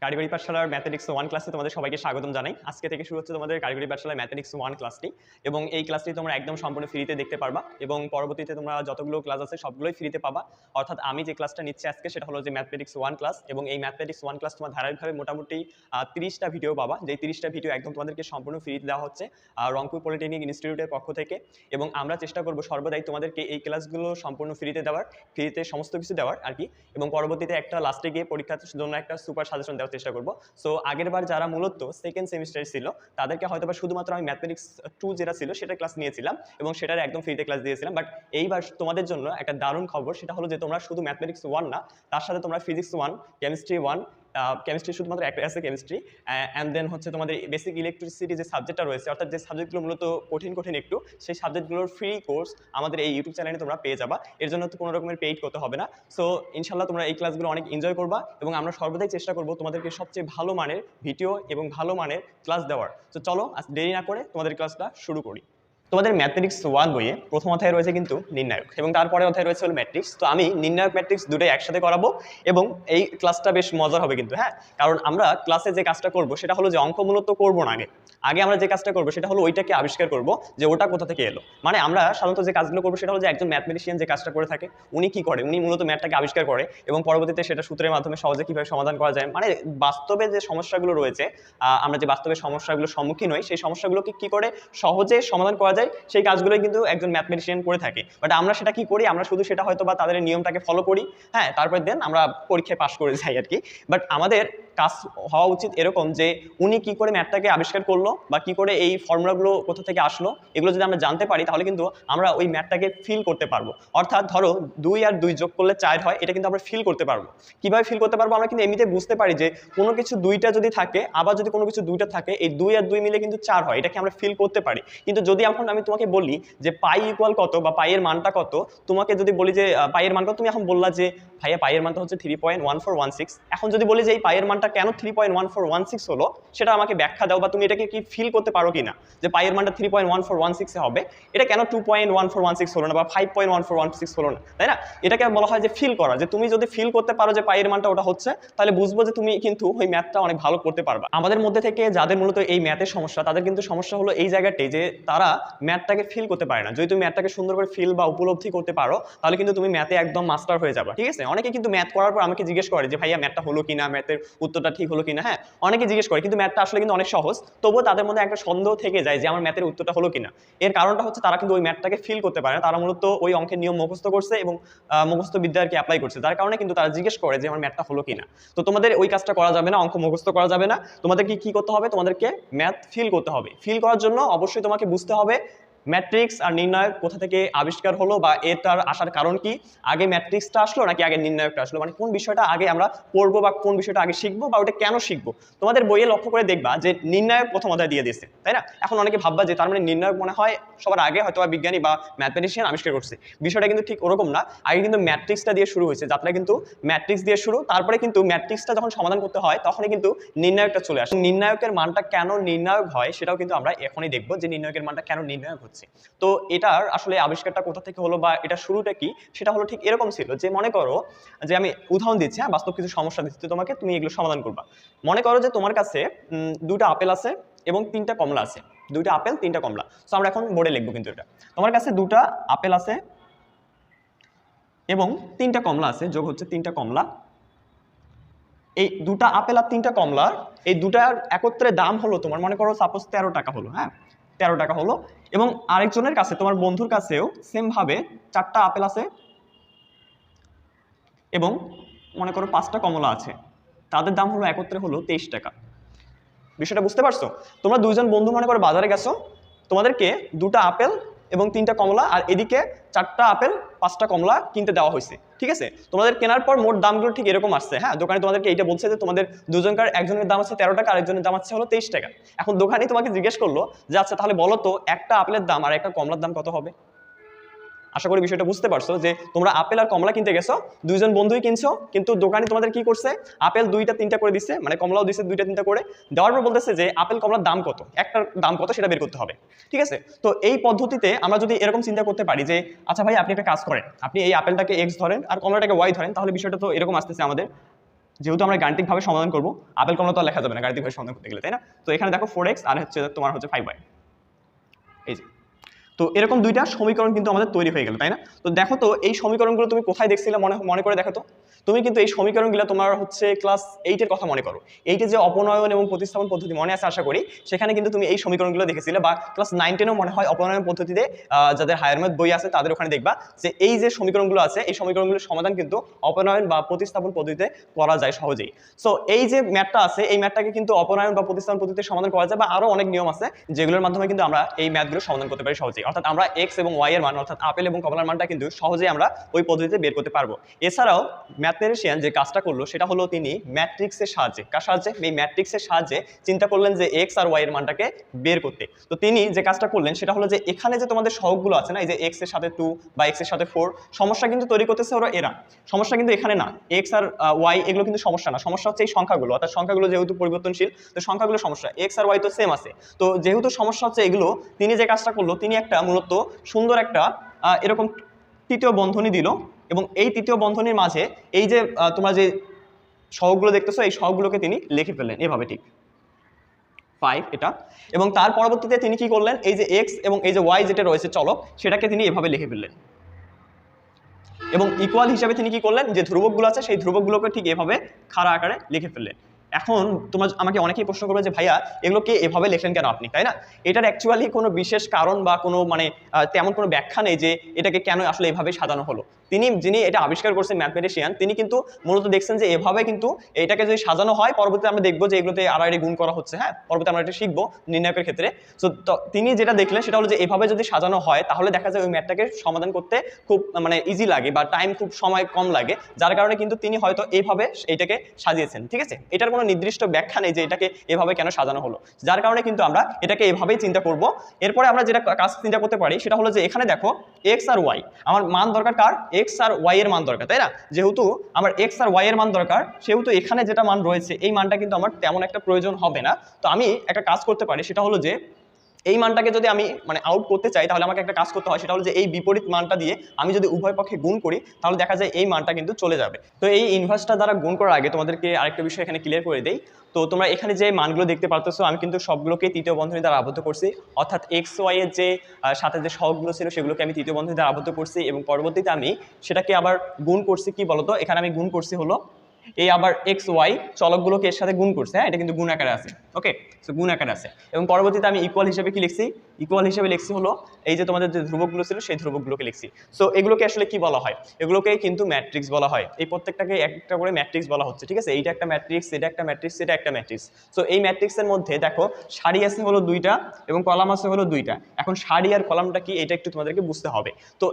কারিগরি পাঠশালার ম্যাথমেটিক্স 1 ক্লাসে তোমাদের সবাইকে স্বাগতম জানাই। আজকে থেকে শুরু হচ্ছে তোমাদের কারিগরি পাঠশালার ম্যাথমেটিক্স 1 ক্লাসটি এবং এই ক্লাসটি তোমরা একদম সম্পূর্ণ ফ্রিতে দেখতে পারবা এবং পরবর্তীতে তোমরা যতগুলো ক্লাস আছে সবগুলোই ফ্রিতে পাবা। অর্থাৎ আমি যে ক্লাসটা নিচ্ছি আজকে সেটা হলো যে ম্যাথমেটিক্স 1 ক্লাস এবং এই ম্যাথমেটিক্স 1 ক্লাস তোমার ধারাবাহিকভাবে মোটামুটি 30টা ভিডিও পাবা, যেই 30টা ভিডিও একদম তোমাদেরকে সম্পূর্ণ ফ্রিতে দেওয়া হচ্ছে রংপুর পলিটেকনিক ইনস্টিটিউটের পক্ষ থেকে এবং আমরা চেষ্টা করব সর্বদাই তোমাদেরকে এই ক্লাসগুলো সম্পূর্ণ ফ্রিতে দেওয়ার, ফ্রিতে সমস্ত কিছু দেওয়ার আর কি, এবং পরবর্তীতে একটা লাস্টে গিয়ে পরীক্ষার জন্য একটা সুপার সাজেশন দেওয়ার চেষ্টা করব। সো আগেরবার যারা মূলত সেকেন্ড সেমিস্টারে ছিল তাদেরকে হয়তো বা শুধুমাত্র আমি ম্যাথমেটিক্স 2 যেটা ছিল সেটা ক্লাস নিয়েছিলাম এবং সেটার একদম ফ্রিতে ক্লাস দিয়েছিলাম। বাট এইবার তোমাদের জন্য একটা দারুণ খবর, সেটা হলো যে তোমরা শুধু ম্যাথমেটিক্স 1 না, তার সাথে তোমরা ফিজিক্স 1, কেমিস্ট্রি 1, কেমিস্ট্রি শুধুমাত্র একটা আছে কেমিস্ট্রি, অ্যান্ড দেন হচ্ছে তোমাদের বেসিক ইলেকট্রিসিটি যে সাবজেক্টটা রয়েছে, অর্থাৎ যে সাবজেক্টগুলো মূলত কঠিন একটু, সেই সাবজেক্টগুলোর ফ্রি কোর্স আমাদের এই ইউটিউব চ্যানেলে তোমরা পেয়ে যাবা। এর জন্য তো কোনো রকমের পেইড করতে হবে না। সো ইনশাল্লাহ তোমরা এই ক্লাসগুলো অনেক এনজয় করবা এবং আমরা সর্বদাই চেষ্টা করবো তোমাদেরকে সবচেয়ে ভালো মানের ভিডিও এবং ভালো মানের ক্লাস দেওয়ার। তো চলো আজ দেরি না করে তোমাদের ক্লাসটা শুরু করি। তোমাদের ম্যাথমেটিক্স 1 বইয়ে প্রথম অধ্যায় রয়েছে কিন্তু নির্ণায়ক এবং তারপরে অধ্যায় রয়েছে হলো ম্যাট্রিক্স। তো আমি নির্ণায়ক ম্যাট্রিক্স দুটোই একসাথে করাবো এবং এই ক্লাসটা বেশ মজার হবে কিন্তু, হ্যাঁ, কারণ আমরা ক্লাসে যে কাজটা করব সেটা হলো যে অঙ্ক মূলত করবো না, আগে আমরা যে কাজটা করবো সেটা হলো ওইটাকে আবিষ্কার করব যে ওটা কোথা থেকে এলো। মানে আমরা সাধারণত যে কাজগুলো করবো সেটা হলো যে একজন ম্যাথমেটিশিয়ান যে কাজটা করে থাকে উনি কি করে, উনি মূলত ম্যাথটাকে আবিষ্কার করে এবং পরবর্তীতে সেটা সূত্রের মাধ্যমে সহজে কীভাবে সমাধান করা যায়, মানে বাস্তবে যে সমস্যাগুলো রয়েছে, আমরা যে বাস্তবে সমস্যাগুলোর সম্মুখীন হই সেই সমস্যাগুলোকে কি করে সহজে সমাধান করা যায় সেই কাজগুলোই কিন্তু একজন ম্যাথমেটিশিয়ান করে থাকে। বাট আমরা সেটা কি করি, আমরা শুধু সেটা হয়তো বা তাদের নিয়মটাকে ফলো করি, হ্যাঁ, তারপর দেন আমরা পরীক্ষায় পাশ করে যাই আর কি। বাট আমাদের কাজ হওয়া উচিত এরকম যে উনি কি করে ম্যাথটাকে আবিষ্কার করলো বা কি করে এই ফর্মুলাগুলো কোথা থেকে আসলো, এগুলো যদি আমরা জানতে পারি তাহলে কিন্তু আমরা ওই ম্যাথটাকে ফিল করতে পারবো। অর্থাৎ ধরো 2 আর 2 যোগ করলে 4 হয়, এটা কিন্তু আমরা ফিল করতে পারবো। কিভাবে ফিল করতে পারবো, আমরা কিন্তু এমনিতে বুঝতে পারি যে কোনো কিছু 2টা যদি থাকে, আবার যদি কোনো কিছু 2টা থাকে, এই 2 আর 2 মিলে কিন্তু 4 হয়, এটাকে আমরা ফিল করতে পারি। কিন্তু যদি এখন আমি তোমাকে বলি যে পাই ইকুয়াল কত বা পাইয়ের মানটা কত, তোমাকে যদি বলি যে পাইয়ের মান কত, তুমি এখন বললা যে ভাইয়া পাইয়ের মানটা হচ্ছে 3.1416। এখন যদি বলি যে এই পাইয়ের মানটা কেন 3.1416 হলো সেটা আমাকে ব্যাখ্যা দাও, বা তুমি এটাকে কি ফিল করতে পারো কিনা যে পাইয়ের মানটা 3.1416 এ হবে, এটা কেন 2.1416 হলো না বা 5.1416 হলো না, তাই না? এটাকে বলা হয় যে ফিল করা। যে তুমি যদি ফিল করতে পারো যে পাইয়ের মানটা ওটা হচ্ছে, তাহলে বুঝবো যে তুমি কিন্তু ওই ম্যাথটা অনেক ভালো করতে পারবা। আমাদের মধ্যে থেকে যাদের মূলত এই ম্যাথের সমস্যা, তাদের কিন্তু সমস্যা হলো এই জায়গাটাই যে তারা ম্যাথটাকে ফিল করতে পারে না। যদি তুমি ম্যাথটাকে সুন্দর করে ফিল বা উপলব্ধি করতে পারো তাহলে কিন্তু তুমি ম্যাথে একদম মাস্টার হয়ে যাবে, ঠিক আছে? অনেকে কিন্তু ম্যাথ করার পর আমাকে জিজ্ঞেস করে যে ভাইয়া ম্যাথটা হলো কিনা, ম্যাথের উত্তরটা ঠিক হলো কিনা। হ্যাঁ, অনেকে জিজ্ঞেস করে, কিন্তু ম্যাথটা আসলে কিন্তু অনেক সহজ, তবুও তাদের মধ্যে একটা সন্দেহ থেকে যায় যে আমার ম্যাথের উত্তরটা হলো কিনা। এর কারণটা হচ্ছে তারা কিন্তু ওই ম্যাথটাকে ফিল করতে পারে না, তারা মূলত ওই অঙ্কের নিয়ম মুখস্থ করছে এবং মুখস্থ বিদ্যা আর কি অ্যাপ্লাই করছে, যার কারণে কিন্তু তারা জিজ্ঞেস করে যে আমার ম্যাথটা হলো কিনা। তো তোমাদের ওই কাজটা করা যাবে না, অঙ্ক মুখস্থ করা যাবে না, তোমাদেরকে কি করতে হবে, তোমাদেরকে ম্যাথ ফিল করতে হবে। ফিল করার জন্য অবশ্যই তোমাকে বুঝতে হবে ম্যাট্রিক্স আর নির্ণায়ক কোথা থেকে আবিষ্কার হলো বা এটার আসার কারণ কি, আগে ম্যাট্রিক্সটা আসলো নাকি আগে নির্ণায়কটা আসলো, মানে কোন বিষয়টা আগে আমরা পড়বো বা কোন বিষয়টা আগে শিখবো বা ওটা কেন শিখবো। তোমাদের বইয়ে লক্ষ্য করে দেখবা যে নির্ণায়ক প্রথম অধ্যায় দিয়ে দিয়েছে, তাই না? এখন অনেকে ভাববা যে তার মানে নির্ণায়ক মনে হয় সবার আগে হয়তো বিজ্ঞানী বা ম্যাথমেটিশিয়ান আবিষ্কার করছে। বিষয়টা কিন্তু ঠিক ওরকম না। আগে কিন্তু ম্যাট্রিক্সটা দিয়ে শুরু হয়েছে, যাত্রা কিন্তু ম্যাট্রিক্স দিয়ে শুরু, তারপরে কিন্তু ম্যাট্রিক্সটা যখন সমাধান করতে হয় তখনই কিন্তু নির্ণায়কটা চলে আসে। নির্ণায়কের মানটা কেন নির্ণায়ক হয় সেটাও কিন্তু আমরা এখনই দেখবো যে নির্ণায়কের মানটা কেন নির্ণায়ক হচ্ছে। তো এটার আসলে আবিষ্কারটা কোথা থেকে হলো বা এটা শুরুটা কি, সেটা হলো ঠিক এরকম ছিল যে মনে করো যে আমি উদাহরণ দিচ্ছি, হ্যাঁ, বাস্তব কিছু সমস্যা দিচ্ছি তোমাকে, তুমি এগুলো সমাধান করবা। মনে করো যে তোমার কাছে 2টা আপেল আছে এবং 3টা কমলা আছে, 2টা আপেল 3টা কমলা। সো আমরা এখন বোর্ডে লিখবো কিন্তু এটা, তোমার কাছে 2টা আপেল আছে এবং 3টা কমলা আছে, যোগ হচ্ছে 3টা কমলা। এই 2টা আপেল আর 3টা কমলার এই দুটার একত্রে দাম হলো তোমার মনে করো সাপোজ 13 টাকা হলো, হ্যাঁ, 13 টাকা হলো। এবং আরেকজনের কাছে, তোমার বন্ধুর কাছেও সেম ভাবে 4টা আপেল আছে এবং মনে করো 5টা কমলা আছে, তাদের দাম হলো একত্রে হলো 23 টাকা। বিষয়টা বুঝতে পারছো? তোমরা দুইজন বন্ধু মনে করো বাজারে গেছো, তোমাদেরকে 2টা আপেল এবং 3টা কমলা আর এদিকে 4টা আপেল 5টা কমলা কিনতে দেওয়া হয়েছে, ঠিক আছে? তোমাদের কেনার পর মোট দামগুলো ঠিক এরকম আসছে, হ্যাঁ, দোকানে তোমাদেরকে এইটা বলছে যে তোমাদের দুজনকার একজনের দাম আছে 13 টাকা, আরেকজনের দাম আছে হলো 23 টাকা। এখন দোকানি তোমাকে জিজ্ঞেস করলো যে আচ্ছা তাহলে বলো তো একটা আপেলের দাম আর একটা কমলার দাম কত হবে। আশা করি বিষয়টা বুঝতে পারছো যে তোমরা আপেল আর কমলা কিনতে গেছো, দুইজন বন্ধুই কিনছো, কিন্তু দোকানি তোমাদের কি করছে, আপেল 2টা 3টা করে দিচ্ছে, মানে কমলাও দিচ্ছে 2টা 3টা করে, দেওয়ার পর বলতেছে যে আপেল কমলার দাম কত, একটার দাম কত সেটা বের করতে হবে, ঠিক আছে? তো এই পদ্ধতিতে আমরা যদি এরকম চিন্তা করতে পারি যে আচ্ছা ভাই আপনি একটা কাজ করেন, আপনি এই আপেলটাকে x ধরেন আর কমলাটাকে y ধরেন, তাহলে বিষয়টা তো এরকম আসতেছে আমাদের যেহেতু আমরা গাণিতিকভাবে সমাধান করবো, আপেল কমলা তো আর লেখা যাবে না গাণিতিকভাবে সমাধান করতে গেলে, তাই না? তো এখানে দেখো 4x আর হচ্ছে তোমার হচ্ছে 5y, এই যে। তো এরকম দুইটা সমীকরণ কিন্তু আমাদের তৈরি হয়ে গেল, তাই না? তো দেখো তো এই সমীকরণগুলো তুমি কোথায় দেখছিলে, মনে করে দেখো তো। তুমি কিন্তু এই সমীকরণগুলো তোমার হচ্ছে ক্লাস 8 এর কথা মনে করো, 8 এ যে অপনয়ন এবং প্রতিস্থাপন পদ্ধতি মনে আছে আশা করি, সেখানে কিন্তু তুমি এই সমীকরণগুলো দেখেছিলে, বা ক্লাস 9 10 মনে হয় অপনয়ন পদ্ধতিতে যাদের হায়ার ম্যাথ বই আছে তাদের ওখানে দেখবা যে এই যে সমীকরণগুলো আছে এই সমীকরণগুলোর সমাধান কিন্তু অপনয়ন বা প্রতিস্থাপন পদ্ধতিতে করা যায় সহজেই। সো এই যে ম্যাথটা আছে এই ম্যাথটাকে কিন্তু অপনয়ন বা প্রতিস্থাপন পদ্ধতিতে সমাধান করা যায়, বা আরো অনেক নিয়ম আছে যেগুলোর মাধ্যমে কিন্তু আমরা এই ম্যাথগুলো সমাধান করতে পারি সহজেই। অর্থাৎ আমরা x এবং y এর মান অর্থাৎ আপেল এবং কমলার মানটা কিন্তু সহজেই আমরা ওই পদ্ধতিতে বের করতে পারবো। এছাড়াও ম্যাথমেটিশিয়ান যে কাজটা করলো সেটা হলো তিনি ম্যাট্রিক্সের সাহায্যে, কার সাহায্যে, এই ম্যাট্রিক্সের সাহায্যে চিন্তা করলেন যে x আর y এর মানটাকে বের করতে। তো তিনি যে কাজটা করলেন সেটা হলো যে এখানে যে তোমাদের সহগগুলো আছে না, এই যে x এর সাথে 2 বা x এর সাথে 4, সমস্যা কিন্তু তৈরি করতেছে ওরা এরা, সমস্যা কিন্তু এখানে না। x আর y এগুলো কিন্তু সমস্যা না, সমস্যা হচ্ছে এই সংখ্যাগুলো, অর্থাৎ সংখ্যাগুলো যেহেতু পরিবর্তনশীল তো সংখ্যাগুলো সমস্যা, x আর y তো সেম আছে। তো যেহেতু সমস্যা হচ্ছে এগুলো, তিনি যে কাজটা করলো তিনি একটা মূলত সুন্দর একটা এরকম তৃতীয় বন্ধনী দিল, এবং এই তৃতীয় বন্ধনীর মাঝে এই যে তোমরা যে সহগগুলো দেখতেছো এই সহগগুলোকে তিনি লিখে ফেললেন এভাবে, ঠিক 5 এটা। এবং তার পরবর্তীতে তিনি কি করলেন, এই যে x এবং এই যে y যেটা রয়েছে চলক সেটাকে তিনি এভাবে লিখে ফেললেন, এবং ইকুয়াল হিসাবে তিনি কি করলেন, যে ধ্রুবকগুলো আছে সেই ধ্রুবকগুলোকে ঠিক এভাবে খাড়া আকারে লিখে ফেললেন। এখন তোমরা আমাকে অনেকেই প্রশ্ন করবে যে ভাইয়া এগুলোকে এভাবে লেখলেন কেন আপনি, তাই না? এটার অ্যাকচুয়ালি কোনো বিশেষ কারণ বা কোনো মানে তেমন কোনো ব্যাখ্যা নেই যে এটাকে কেন আসলে এভাবে সাজানো হলো। যিনি এটা আবিষ্কার করছেন ম্যাথমেটিশিয়ান, তিনি কিন্তু মূলত দেখছেন যে এভাবে কিন্তু এটাকে যদি সাজানো হয়, পরবর্তীতে আমরা দেখবো যে এগুলোতে আড়াআড়ি গুণ করা হচ্ছে, হ্যাঁ পরবর্তী আমরা এটা শিখবো নির্ণায়কের ক্ষেত্রে। তো তিনি যেটা দেখলেন সেটা হলো যে এভাবে যদি সাজানো হয় তাহলে দেখা যায় ওই ম্যাথটাকে সমাধান করতে খুব মানে ইজি লাগে বা টাইম খুব সময় কম লাগে, যার কারণে কিন্তু তিনি হয়তো এইভাবে এইটাকে সাজিয়েছেন, ঠিক আছে? এটার কোনো নির্দিষ্ট ব্যাখ্যা নেই যে এটাকে এভাবে কেন সাজানো হলো, যার কারণে কিন্তু আমরা এটাকে এভাবেই চিন্তা করব। এরপরে আমরা যেটা কাজ চিন্তা করতে পারি সেটা হলো যে এখানে দেখো x আর y, আমার মান দরকার কার, x আর y এর মান দরকার, তাই না? যেহেতু আমার x আর y এর মান দরকার সেহেতু এখানে যেটা মান রয়েছে এই মানটা কিন্তু আমার তেমন একটা প্রয়োজন হবে না। তো আমি একটা কাজ করতে পারি সেটা হলো যে এই মানটাকে যদি আমি মানে আউট করতে চাই তাহলে আমাকে একটা কাজ করতে হয়, সেটা হলো যে এই বিপরীত মানটা দিয়ে আমি যদি উভয় পক্ষে গুণ করি তাহলে দেখা যায় এই মানটা কিন্তু চলে যাবে। তো এই ইনভার্সটা দ্বারা গুণ করার আগে তোমাদেরকে আরেকটা বিষয় এখানে ক্লিয়ার করে দেই। তো তোমরা এখানে যে মানগুলো দেখতে পারতেছো আমি কিন্তু সবগুলোকে তৃতীয় বন্ধনী দ্বারা আবদ্ধ করছি, অর্থাৎ এক্স ওয়াই এর যে সাথে যে সহগগুলো ছিল সেগুলোকে আমি তৃতীয় বন্ধনী দ্বারা আবদ্ধ করছি, এবং পরবর্তীতে আমি সেটাকে আবার গুণ করছি। কি বলতো, এখানে আমি গুণ করছি হলো এই আবার এক্স ওয়াই চলকগুলোকে এর সাথে গুণ করছে, হ্যাঁ এটা কিন্তু গুণ আকারে আছে, ওকে? সো গুণ আকারে আছে, এবং পরবর্তীতে আমি ইকুয়াল হিসেবে কি লিখছি, ইকুয়াল হিসেবে লিখছি হলো এই যে তোমাদের যে ধ্রুবকগুলো ছিল সেই ধ্রুবকগুলোকে লিখছি। সো এগুলোকে আসলে কি বলা হয়, এগুলোকে কিন্তু ম্যাট্রিক্স বলা হয়। এই প্রত্যেকটাকে একটা করে ম্যাট্রিক্স বলা হচ্ছে, ঠিক আছে? এইটা একটা ম্যাট্রিক্স, এটা একটা ম্যাট্রিক্স, এটা একটা ম্যাট্রিক্স। সো এই ম্যাট্রিক্সের মধ্যে দেখো সারি আছে হলো 2টা এবং কলাম আছে হলো 2টা। এখন সারি আর কলামটা কি এটা একটু তোমাদেরকে বুঝতে হবে। তো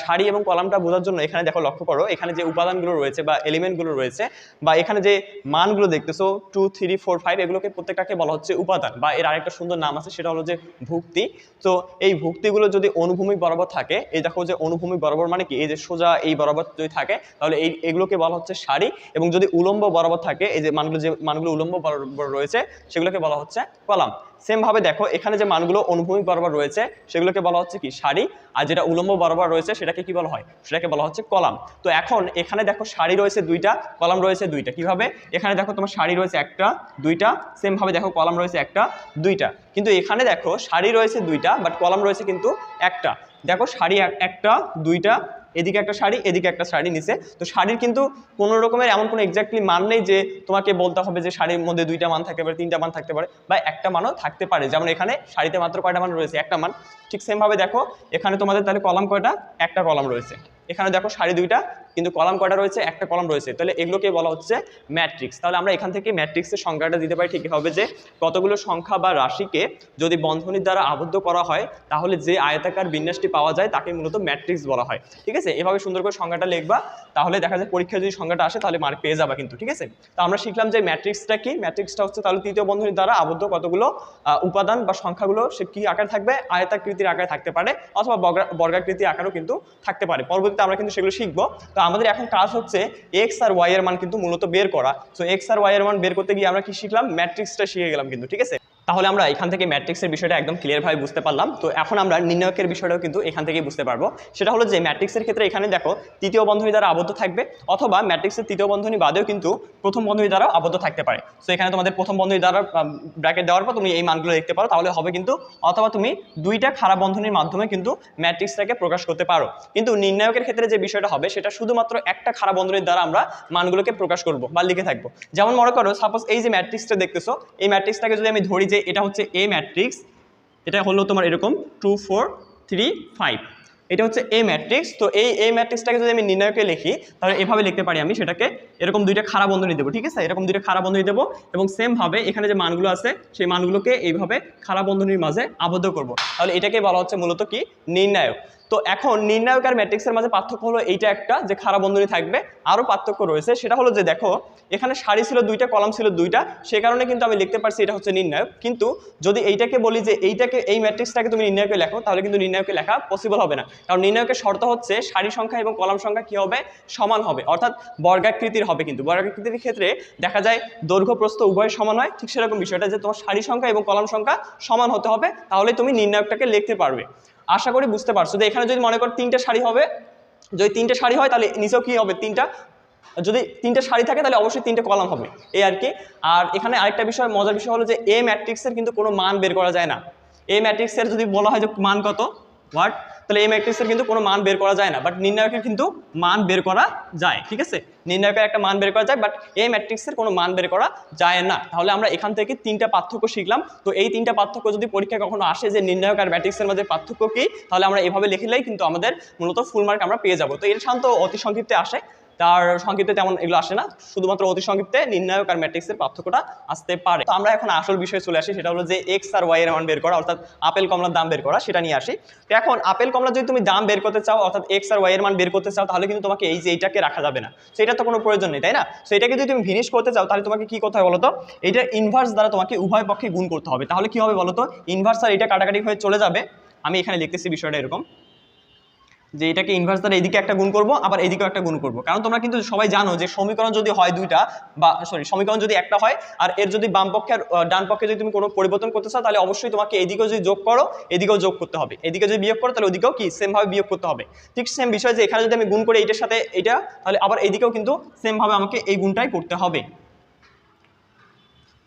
সারি এবং কলামটা বোঝার জন্য এখানে দেখো লক্ষ্য করো, এখানে যে উপাদানগুলো রয়েছে বা এলিমেন্টগুলো রয়েছে বা এখানে যে মানগুলো দেখতেছো 2 3 4 5 এগুলোকে প্রত্যেকটাকে বলা হচ্ছে উপাদান, বা এর আরেকটা সুন্দর নাম আছে সেটা হলো যে ভুক্তি। তো এই ভুক্তিগুলো যদি অনুভূমিক বরাবর থাকে, এই দেখো যে অনুভূমিক বরাবর মানে কি, এই যে সোজা এই বরাবর যদি থাকে তাহলে এগুলোকে বলা হচ্ছে সারি, এবং যদি উলম্ব বরাবর থাকে এই যে মানগুলো উলম্ব বরাবর রয়েছে সেগুলোকে বলা হচ্ছে কলাম। সেম ভাবে দেখো এখানে যে মানগুলো অনুভূমিক বরাবর রয়েছে সেগুলোকে বলা হচ্ছে কি সারি, আর যেটা উলম্ব বরাবর রয়েছে সেটাকে কি বলা হয়, সেটাকে বলা হচ্ছে কলাম। তো এখন এখানে দেখো সারি রয়েছে 2টা, কলাম রয়েছে 2টা। কিভাবে, এখানে দেখো তোমার সারি রয়েছে 1টা 2টা, সেম ভাবে দেখো কলাম রয়েছে 1টা 2টা, কিন্তু এখানে দেখো সারি রয়েছে 2টা বাট কলাম রয়েছে কিন্তু 1টা। দেখো সারি 1টা 2টা, এদিকে একটা সারি এদিকে একটা সারি নিচে। তো সারির কিন্তু কোনো রকমের এমন কোনো এক্স্যাক্টলি মান নেই যে তোমাকে বলতে হবে যে সারির মধ্যে 2টা মান থাকতে পারে, 3টা মান থাকতে পারে, বা একটা মানও থাকতে পারে। যেমন এখানে সারিতে মাত্র কয়টা মান রয়েছে, একটা মান। ঠিক সেম ভাবে দেখো এখানে তোমাদের তাহলে কলাম কয়টা, একটা কলাম রয়েছে। এখানে দেখো সারি 2টা কিন্তু কলাম কয়টা রয়েছে, একটা কলাম রয়েছে। তাহলে এগুলোকে বলা হচ্ছে ম্যাট্রিক্স। তাহলে আমরা এখান থেকে ম্যাট্রিক্সের সংজ্ঞাটা দিতে পারি ঠিক হবে যে কতগুলো সংখ্যা বা রাশিকে যদি বন্ধনীর দ্বারা আবদ্ধ করা হয় তাহলে যে আয়তাকার বিন্যাসটি পাওয়া যায় তাকে মূলত ম্যাট্রিক্স বলা হয়। ঠিক আছে, এভাবে সুন্দর করে সংজ্ঞাটা লিখবা, তাহলে দেখা যায় পরীক্ষায় যদি সংজ্ঞাটা আসে তাহলে মার্ক পেয়ে যাবা কিন্তু। ঠিক আছে, তো আমরা শিখলাম যে ম্যাট্রিক্সটা কি। ম্যাট্রিক্সটা হচ্ছে তাহলে তৃতীয় বন্ধনীর দ্বারা আবদ্ধ কতগুলো উপাদান বা সংখ্যাগুলো সে কি আকারে থাকবে, আয়তাকৃতির আকারে থাকতে পারে অথবা বর্গাকৃতি আকারেও কিন্তু থাকতে পারে। পরবর্তীতে আমরা কিন্তু সেগুলো শিখবো। তো আমাদের এখন কাজ হচ্ছে এক্স আর ওয়াই এর মান কিন্তু মূলত বের করা। সো এক্স আর ওয়াই এর মান বের করতে গিয়ে আমরা কি শিখলাম, ম্যাট্রিক্সটা শিখে গেলাম কিন্তু। ঠিক আছে, তাহলে আমরা এখান থেকে ম্যাট্রিক্সের বিষয়টা একদম ক্লিয়ারভাবে বুঝতে পারলাম। তো এখন আমরা নির্ণায়কের বিষয়টাও কিন্তু এখান থেকেই বুঝতে পারবো। সেটা হলো যে ম্যাট্রিক্সের ক্ষেত্রে এখানে দেখো তৃতীয় বন্ধনী দ্বারা আবদ্ধ থাকবে, অথবা ম্যাট্রিক্সের তৃতীয় বন্ধনী বাদেও কিন্তু প্রথম বন্ধনী দ্বারা আবদ্ধ থাকতে পারে। তো এখানে তোমাদের প্রথম বন্ধনী দ্বারা ব্র্যাকেট দেওয়ার পর তুমি এই মানগুলো দেখতে পারো, তাহলে হবে কিন্তু, অথবা তুমি দুইটা খারাপ বন্ধনীর মাধ্যমে কিন্তু ম্যাট্রিক্সটাকে প্রকাশ করতে পারো। কিন্তু নির্ণায়কের ক্ষেত্রে যে বিষয়টা হবে সেটা শুধুমাত্র একটা খারাপ বন্ধনীর দ্বারা আমরা মানগুলোকে প্রকাশ করব বা লিখে থাকবো। যেমন মনে করো সাপোজ এই যে ম্যাট্রিক্সটা দেখতেছো, এই ম্যাট্রিক্সটাকে যদি আমি ধরি যে এটা হচ্ছে এ ম্যাট্রিক্স, এটা হলো তোমার এরকম 2 4 3 5, এটা হচ্ছে এ ম্যাট্রিক্স। তো এই ম্যাট্রিক্সটাকে যদি আমি নির্ণায়কে লিখি তাহলে এভাবে লিখতে পারি আমি সেটাকে, এরকম দুইটা খারাপ বন্ধনী দেবো, ঠিক আছে, এরকম দুইটা খারাপ বন্ধনী দেবো এবং সেম ভাবে এখানে যে মানগুলো আছে সেই মানগুলোকে এইভাবে খারাপ বন্ধনীর মাঝে আবদ্ধ করব। তাহলে এটাকে বলা হচ্ছে মূলত কি, নির্ণায়ক। তো এখন নির্ণায়ক আর ম্যাট্রিক্সের মাঝে পার্থক্য হলো এইটা একটা, যে খারাপ বন্ধনী থাকবে। আরও পার্থক্য রয়েছে, সেটা হলো যে দেখো এখানে সারি ছিল দুইটা, কলাম ছিল দুইটা, সে কারণে কিন্তু আমি লিখতে পারছি এটা হচ্ছে নির্ণায়ক। কিন্তু যদি এইটাকে বলি যে এই ম্যাট্রিক্সটাকে তুমি নির্ণায়কে লেখো, তাহলে কিন্তু নির্ণায়কে লেখা পসিবল হবে না, কারণ নির্ণায়কের শর্ত হচ্ছে সারি সংখ্যা এবং কলাম সংখ্যা কি হবে, সমান হবে, অর্থাৎ বর্গাকৃতির হবে। কিন্তু বর্গাকৃতির ক্ষেত্রে দেখা যায় দৈর্ঘ্য প্রস্থ উভয় সমান হয়, ঠিক সেরকম বিষয়টা যে তোমার সারি সংখ্যা এবং কলাম সংখ্যা সমান হতে হবে, তাহলে তুমি নির্ণায়কটাকে লিখতে পারবে। আশা করি বুঝতে পারছো। যে এখানে যদি মনে করো তিনটা সারি হবে, যদি তিনটা সারি হয় তাহলে নিচেও কি হবে, তিনটা, যদি তিনটা সারি থাকে তাহলে অবশ্যই তিনটে কলাম হবে, এই আর কি। আর এখানে আরেকটা বিষয়, মজার বিষয় হলো যে এ ম্যাট্রিক্সের কিন্তু কোনো মান বের করা যায় না। এ ম্যাট্রিক্সের যদি বলা হয় যে মান কত, হোয়াট, তাহলে এই ম্যাট্রিক্সের কিন্তু কোনো মান বের করা যায় না, বাট নির্ণায়কের কিন্তু মান বের করা যায়, ঠিক আছে, নির্ণায়কের একটা মান বের করা যায়, বাট এই ম্যাট্রিক্সের কোনো মান বের করা যায় না। তাহলে আমরা এখান থেকে তিনটা পার্থক্য শিখলাম। তো এই তিনটা পার্থক্য যদি পরীক্ষায় কখনো আসে যে নির্ণায়ক আর ম্যাট্রিক্সের মধ্যে পার্থক্য কি, তাহলে আমরা এভাবে লিখলেই কিন্তু আমাদের মূলত ফুল মার্ক আমরা পেয়ে যাবো। তো এর শান্ত অতি সংক্ষিপ্তে আসে, তার সংক্ষিপ্তে তেমন এগুলো আসে না, শুধুমাত্র অতি সংক্ষিপ্তে নির্ণায়ক আর ম্যাট্রিক্সের পার্থক্যটা আসতে পারে। তো আমরা এখন আসল বিষয়ে চলে আসি, সেটা হলো যে এক্স আর ওয়াই এর মান বের করা, অর্থাৎ আপেল কমলার দাম বের করা, সেটা নিয়ে আসি। তো এখন আপেল কমলা যদি তুমি দাম বের করতে চাও, অর্থাৎ এক্স আর ওয়াই এর মান বের করতে চাও, তাহলে কিন্তু তোমাকে এই যে এইটাকে রাখা যাবে না, সেটা তো কোনো প্রয়োজন নেই, তাই না। সো এটাকে যদি তুমি ফিনিশ করতে চাও তাহলে তোমাকে কি করতে হবে বলো তো, এইটার ইনভার্স দ্বারা তোমাকে উভয় পক্ষে গুণ করতে হবে। তাহলে কি হবে বলো তো, ইনভার্স আর এটা কাটাকাটি হয়ে চলে যাবে। আমি এখানে লিখতেছি বিষয়টা এরকম, যে এটাকে ইনভার্স দ্বারা এদিকে একটা গুণ করব, আবার এদিকেও একটা গুণ করব, কারণ তোমরা কিন্তু সবাই জানো যে সমীকরণ যদি হয় দুইটা, বা সমীকরণ যদি একটা হয় আর এর যদি বাম পক্ষে আর ডান পক্ষে যদি তুমি কোনো পরিবর্তন করতে চাও, তাহলে অবশ্যই তোমাকে এদিকেও যদি যোগ করো এদিকেও যোগ করতে হবে, এদিকে যদি বিয়োগ করো তাহলে ওদিকেও কি সেম ভাবে বিয়োগ করতে হবে। ঠিক সেম বিষয় যে এখানে যদি আমি গুণ করি এইটার সাথে এইটা, তাহলে আবার এইদিকেও কিন্তু সেম ভাবে আমাকে এই গুণটাই করতে হবে।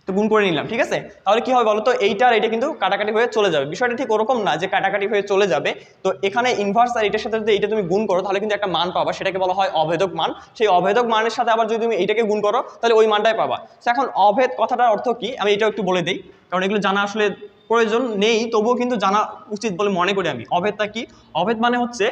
তো গুণ করে নিলাম, ঠিক আছে। তাহলে কি হবে বলো তো, এইটা আর এটা কিন্তু কাটাকাটি হয়ে চলে যাবে। বিষয়টা ঠিক ওরকম না যে কাটাকাটি হয়ে চলে যাবে। তো এখানে ইনভার্স আর এটার সাথে যদি এটা তুমি গুণ করো তাহলে কিন্তু একটা মান পাবা, সেটাকে বলা হয় অভেদক মান। সেই অভেদক মানের সাথে আবার যদি তুমি এইটাকে গুণ করো তাহলে ওই মানটাই পাবা। তো এখন অভেদ কথাটার অর্থ কি, আমি এটাও একটু বলে দিই, কারণ এগুলো জানা আসলে প্রয়োজন নেই, তবুও কিন্তু জানা উচিত বলে মনে করি আমি। অভেদটা কি, অভেদ মানে হচ্ছে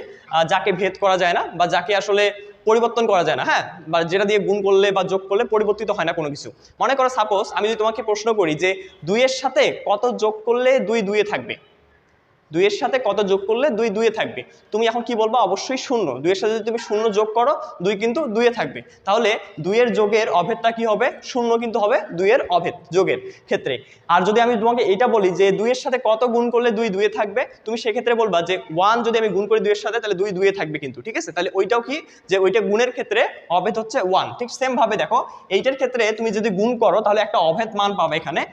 যাকে ভেদ করা যায় না, বা যাকে আসলে পরিবর্তন করা যায় না, হ্যাঁ, বা যেটা দিয়ে গুণ করলে বা যোগ করলে পরিবর্তিত হয় না কোনো কিছু। মনে করো সাপোজ আমি যদি তোমাকে প্রশ্ন করি যে 2 এর সাথে কত যোগ করলে 2 2 থাকবে, 2 এর সাথে কত যোগ করলে 2 2 থাকবে, তুমি এখন কি বলবা, অবশ্যই 0। 2 এর সাথে যদি তুমি 0 যোগ করো 2 কিন্তু 2 থাকবে, তাহলে 2 এর যোগের অভেদটা কি হবে, 0 কিন্তু হবে 2 এর অভেদ যোগের ক্ষেত্রে। আর যদি আমি তোমাকে এটা বলি যে 2 এর সাথে কত গুণ করলে 2 2 থাকবে, তুমি সেক্ষেত্রে বলবা যে 1 যদি আমি গুণ করি 2 এর সাথে তাহলে 2 2 থাকবে কিন্তু, ঠিক আছে। তাহলে ওইটাও কি, যে ওইটা গুণের ক্ষেত্রে অভেদ হচ্ছে 1। ঠিক সেম ভাবে দেখো এইটার ক্ষেত্রে তুমি যদি গুণ করো তাহলে একটা অভেদ মান পাবে, এখানে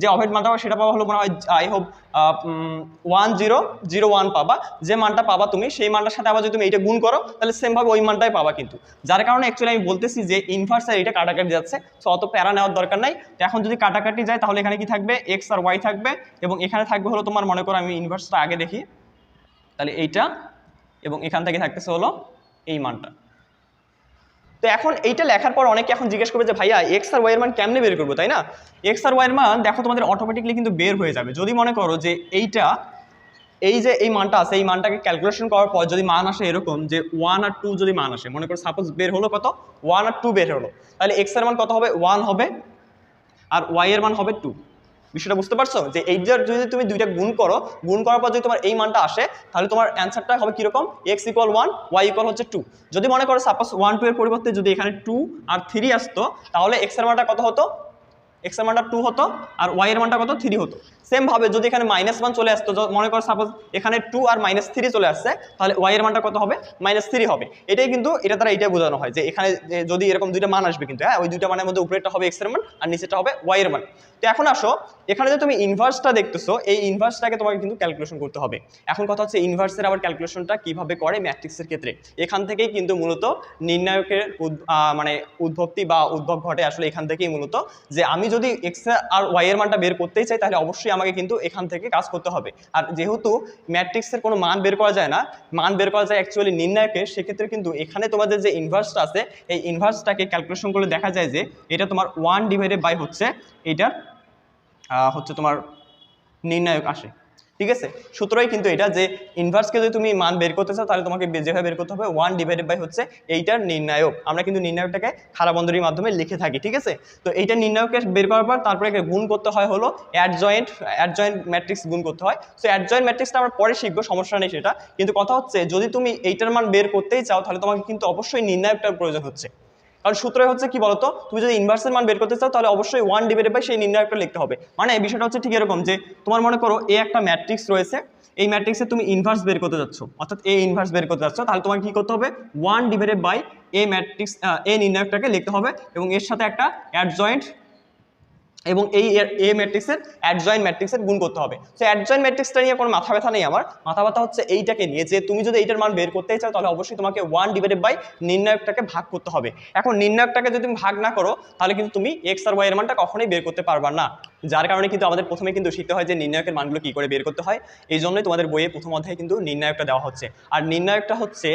যে অভেদ মানটা পাবে সেটা পাওয়া হলো মনে হয় আই হোপ 1001 পাবা। যে মানটা পাবা তুমি সেই মানটার সাথে আবার যদি তুমি এইটা গুণ করো তাহলে সেম ভাবে ওই মানটাই পাবা কিন্তু, যার কারণে অ্যাকচুয়ালি আমি বলতেছি যে ইনভার্স আর এটা কাটাকাটি যাচ্ছে, সো অত প্যারা নেওয়ার দরকার নাই। তো এখন যদি কাটাকাটি যায় তাহলে এখানে কি থাকবে, এক্স আর ওয়াই থাকবে, এবং এখানে থাকবে হলো তোমার, মনে করো আমি ইনভার্সটা আগে দেখি, তাহলে এইটা, এবং এখান থেকে থাকতেছে হলো এই মানটা। তো এখন এইটা লেখার পর অনেকে এখন জিজ্ঞেস করবে যে ভাইয়া এক্স আর ওয়াই এর মান কেমনে বের করবো, তাই না। এক্স আর ওয়াই এর মান দেখো তোমাদের অটোমেটিকলি কিন্তু বের হয়ে যাবে। যদি মনে করো যে এইটা, এই যে এই মানটা আছে, এই মানটাকে ক্যালকুলেশন করার পর যদি মান আসে এরকম যে 1 আর 2 যদি মান আসে, মনে করো সাপোজ বের হলো কত, 1 আর 2 বের হলো, তাহলে এক্স এর মান কত হবে, 1 হবে, আর ওয়াই এর মান হবে 2। বিষয়টা বুঝতে পারছো, যে এইটার যদি তুমি দুইটা গুণ করো, গুণ করার পর যদি তোমার এই মানটা আসে, তাহলে তোমার অ্যান্সারটা হবে কিরকম, x = 1, y = হচ্ছে 2। যদি মনে করো সাপোজ 1 2 এর পরিবর্তে যদি এখানে 2 আর 3 আসতো, তাহলে x এর মানটা কত হতো, এক্স এর মানটা 2 হতো আর ওয়াই এর মানটা কত 3 হতো। সেম ভাবে যদি এখানে -1 চলে আসতো, মনে করো সাপোজ এখানে 2 আর -3 চলে আসছে, তাহলে ওয়াই এর মানটা কত হবে -3 হবে। এটাই কিন্তু এটা দ্বারা এটা বোঝানো হয় যে এখানে যদি এরকম দুইটা মান আসবে কিন্তু, হ্যাঁ ওই দুইটা মানের মধ্যে উপরেরটা হবে এক্স এর মান আর নিচেরটা হবে ওয়াই এর মান। তো এখন আসো এখানে যে তুমি ইনভার্সটা দেখতেছো, এই ইনভার্সটাকে তোমাকে কিন্তু ক্যালকুলেশন করতে হবে। এখন কথা হচ্ছে ইনভার্সের আবার ক্যালকুলেশনটা কিভাবে করে ম্যাট্রিক্সের ক্ষেত্রে, এখান থেকেই কিন্তু মূলত নির্ণায়কের মানে উদ্ভক্তি বা উদ্ভব ঘটে আসলে এখান থেকেই মূলত, যে আমি যদি এক্স আর ওয়াই এর মানটা বের করতেই চাই তাহলে অবশ্যই আমাকে কিন্তু এখান থেকে কাজ করতে হবে। আর যেহেতু ম্যাট্রিক্সের কোনো মান বের করা যায় না, মান বের করা যায় অ্যাকচুয়ালি নির্ণায়কের, সেক্ষেত্রে কিন্তু এখানে তোমাদের যে ইনভার্সটা আছে এই ইনভার্সটাকে ক্যালকুলেশন করলে দেখা যায় যে এটা তোমার 1/, হচ্ছে এইটার হচ্ছে তোমার নির্ণায়ক আসে। ঠিক আছে, সূত্রই কিন্তু এটা যে ইনভার্সকে যদি তুমি মান বের করতে চাও তাহলে তোমাকে যেভাবে বের করতে হবে 1/, হচ্ছে এইটার নির্ণায়ক। আমরা কিন্তু নির্ণায়কটাকে খাড়া বন্ধনীর মাধ্যমে লিখে থাকি। ঠিক আছে, তো এইটা নির্ণায়ককে বের করার পর তারপরে গুণ করতে হয় হলো অ্যাডজয়েন্ট ম্যাট্রিক্স গুণ করতে হয়। সো অ্যাডজয়েন্ট ম্যাট্রিক্সটা আমরা পরে শিখবো, সমস্যা নেই সেটা, কিন্তু কথা হচ্ছে যদি তুমি এইটার মান বের করতেই চাও তাহলে তোমাকে কিন্তু অবশ্যই নির্ণায়কটার প্রয়োজন হচ্ছে। কারণ সূত্র হচ্ছে কি বলতো, তুমি যদি ইনভার্সের মান বের করতে চাও তাহলে অবশ্যই 1/, সেই নির্ণায়কটা লিখতে হবে। মানে এই বিষয়টা হচ্ছে ঠিক এরকম যে তোমার মনে করো এ একটা ম্যাট্রিক্স রয়েছে, এই ম্যাট্রিক্সে তুমি ইনভার্স বের করতে যাচ্ছ, অর্থাৎ এ ইনভার্স বের করতে যাচ্ছ, তাহলে তোমাকে কি করতে হবে 1/, এ ম্যাট্রিক্স এ নির্ণায়কটাকে লিখতে হবে এবং এর সাথে একটা অ্যাডজয়েন্ট এবং এই এ ম্যাট্রিক্সের অ্যাডজয়েন্ট ম্যাট্রিক্সের গুণ করতে হবে। সো অ্যাডজয়েন্ট ম্যাট্রিক্সটা নিয়ে কোনো মাথা ব্যথা নেই আমার, মাথা ব্যথা হচ্ছে এইটাকে নিয়ে যে তুমি যদি এইটার মান বের করতেই চাও তাহলে অবশ্যই তোমাকে 1/, নির্ণায়কটাকে ভাগ করতে হবে। এখন নির্ণায়কটাকে যদি তুমি ভাগ না করো তাহলে কিন্তু তুমি এক্স আর ওয়াই এর মানটা কখনোই বের করতে পারবা না, যার কারণে কিন্তু আমাদের প্রথমে কিন্তু শিখতে হয় যে নির্ণায়কের মানগুলো কি করে বের করতে হয়। এই জন্যই তোমাদের বইয়ে প্রথম অধ্যায়ে কিন্তু নির্ণায়কটা দেওয়া হচ্ছে। আর নির্ণায়কটা হচ্ছে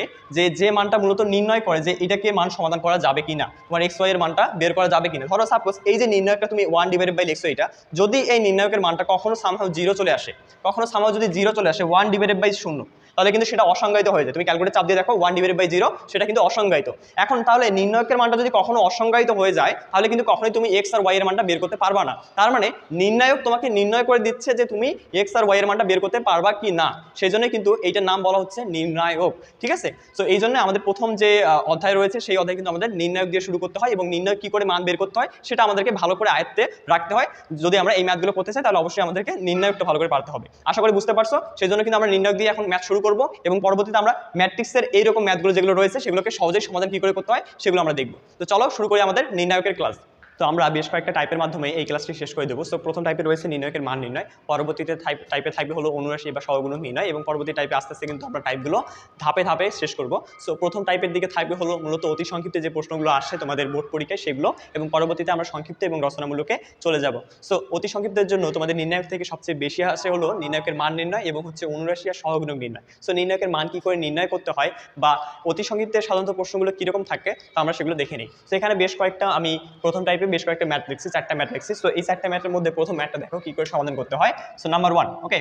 যে মানটা মূলত নির্ণয় করে যে এটাকে মান সমাধান করা যাবে কিনা, তোমার এক্স ওয়াই এর মানটা বের করা যাবে কিনা। ধরো সাপোজ এই যে নির্ণায়কটা তুমি 1/, লিখছো, এটা যদি এই নির্ণায়কের মানটা কখনো সামহাও 0 চলে আসে, কখনো সামহাও যদি 0 চলে আসে 1/0, তাহলে কিন্তু সেটা অসংজ্ঞায়িত হয়ে যায়। তুমি ক্যালকুলেটর চাপ দিয়ে দেখো 1/0, সেটা কিন্তু অসংজ্ঞায়িত। এখন তাহলে নির্ণায়কের মানটা যদি কখনো অসংজ্ঞায়িত হয়ে যায় তাহলে কিন্তু কখনোই তুমি এক্স আর ওয়াই এর মানটা বের করতে পারবা না। তার মানে নির্ণায়ক তোমাকে নির্ণয় করে দিচ্ছে যে তুমি এক্স আর ওয়াই এর মানটা বের করতে পারবা কি না, সেই জন্য কিন্তু এইটার নাম বলা হচ্ছে নির্ণায়ক। ঠিক আছে, তো এই জন্য আমাদের প্রথম যে অধ্যায় রয়েছে সেই অধ্যায় কিন্তু আমাদের নির্ণায়ক দিয়ে শুরু করতে হয় এবং নির্ণায়ক কি করে মান বের করতে হয় সেটা আমাদেরকে ভালো করে আয়ত্তে রাখতে হয়। যদি আমরা এই ম্যাথগুলো করতে চাই তাহলে অবশ্যই আমাদেরকে নির্ণায়কটা ভালো করে পারতে হবে। আশা করি বুঝতে পারছো, সেই জন্য কিন্তু আমরা নির্ণায়ক দিয়ে এখন ম্যাথ শুরু করবো এবং পরবর্তীতে আমরা ম্যাট্রিক্সের এইরকম ম্যাথগুলো যেগুলো রয়েছে সেগুলোকে সহজেই সমাধান কি করে করতে হয় সেগুলো আমরা দেখবো। তো চলো শুরু করি আমাদের নির্ণায়কের ক্লাস। তো আমরা বেশ কয়েকটা টাইপের মাধ্যমে এই ক্লাসটি শেষ করে দেবো। সো প্রথম টাইপে রয়েছে নির্ণায়কের মান নির্ণয়, পরবর্তীতে টাইপে থাকবে হলো অনুরাশি বা সহগুণক নির্ণয় এবং পরবর্তী টাইপে আস্তে আস্তে কিন্তু আমরা টাইপগুলো ধাপে ধাপে শেষ করব। সো প্রথম টাইপের দিকে থাকবে হলো মূলত অতি সংক্ষিপ্ত যে প্রশ্নগুলো আসে তোমাদের বোর্ড পরীক্ষায় সেগুলো, এবং পরবর্তীতে আমরা সংক্ষিপ্ত এবং রচনামূলকে চলে যাব। সো অতি সংক্ষিপ্তের জন্য তোমাদের নির্ণায়ক থেকে সবচেয়ে বেশি আসে হলো নির্ণায়কের মান নির্ণয় এবং হচ্ছে অনুরাশি আর সহগুণক নির্ণয়। সো নির্ণায়কের মান কি করে নির্ণয় করতে হয় বা অতি সংক্ষিপ্তের সাধারণত প্রশ্নগুলো কীরকম থাকে তো আমরা সেগুলো দেখে নিই। সো এখানে বেশ কয়েকটা আমি প্রথম টাইপে বেশ কয়েকটা ম্যাথ লিখছি, 4টা ম্যাথ লিখছি। সো এই 4টা ম্যাথের মধ্যে প্রথম ম্যাথটা দেখো কি করে সমাধান করতে হয়। সো নাম্বার 1, ওকে।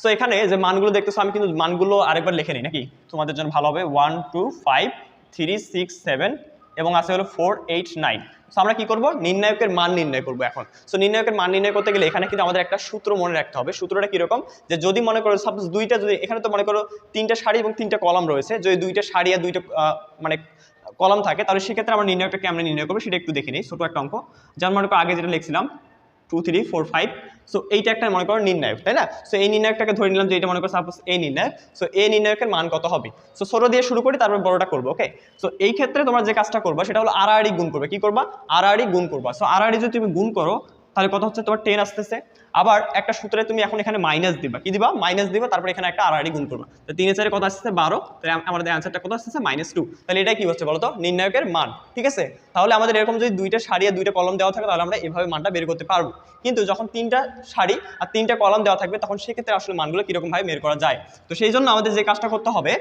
সো এখানে যে মানগুলো দেখতেছো আমি কিন্তু মানগুলো আরেকবার লিখে নিই নাকি তোমাদের জন্য ভালো হবে। 1 2 5 3 6 7 এবং আছে হলো 4 8 9। সো আমরা কি করব, নির্ণায়কের মান নির্ণয় করব এখন। সো নির্ণায়কের মান নির্ণয় করতে গেলে এখানে কিন্তু আমাদের একটা সূত্র মনে রাখতে হবে। সূত্রটা কিরকম, যে যদি মনে করো সাপোজ দুইটা, যদি এখানে তো মনে করো 3টা সারি এবং 3টা কলাম রয়েছে, যদি 2টা সারি আর 2টা মানে কলাম থাকে তাহলে সেক্ষেত্রে আমরা নির্ণায়কটা কেমন নির্ণয় করবো সেটা একটু দেখে নিই। ছোট একটা অঙ্ক, যেমন মনে করো আগে যেটা লিখছিলাম 2 3 4 5। সো এইটা একটা মনে করো নির্ণায়ক, তাই না? সো এই নির্ণায়কটাকে ধরে নিলাম যে এটা মনে করো সাপোজ এই নির্ণায়ক। সো এই নির্ণায়কের মান কত হবে? সো ছোট দিয়ে শুরু করি তারপর বড়টা করবো, ওকে। সো এই ক্ষেত্রে তোমরা যে কাজটা করবা সেটা হলো আড়াআড়ি গুণ করবে। কি করবা? আড়াআড়ি গুণ করবা। সো আড়াআড়ি যদি তুমি গুণ করো তাহলে কত হচ্ছে তোমার 10 আসতেছে। আবার একটা সূত্রে তুমি এখন এখানে মাইনাস দিবা, কি দিবা? মাইনাস দিবা, তারপর এখানে একটা আড়াআড়ি গুণ করবা। তো 3 4 কত আসছে? 12। তাহলে আমাদের অ্যান্সারটা কত আসছে? -2। তাহলে এটা কি হচ্ছে বলো তো? নির্ণায়কের মান। ঠিক আছে, তাহলে আমাদের এরকম যদি 2টা সারি আর 2টা কলাম দেওয়া থাকে তাহলে আমরা এভাবে মানটা বের করতে পারবো। কিন্তু যখন 3টা সারি আর 3টা কলাম দেওয়া থাকবে তখন সেক্ষেত্রে আসলে মানগুলো কিরকম ভাবে বের করা যায়। তো সেই জন্য আমাদের যে কাজটা করতে হবে,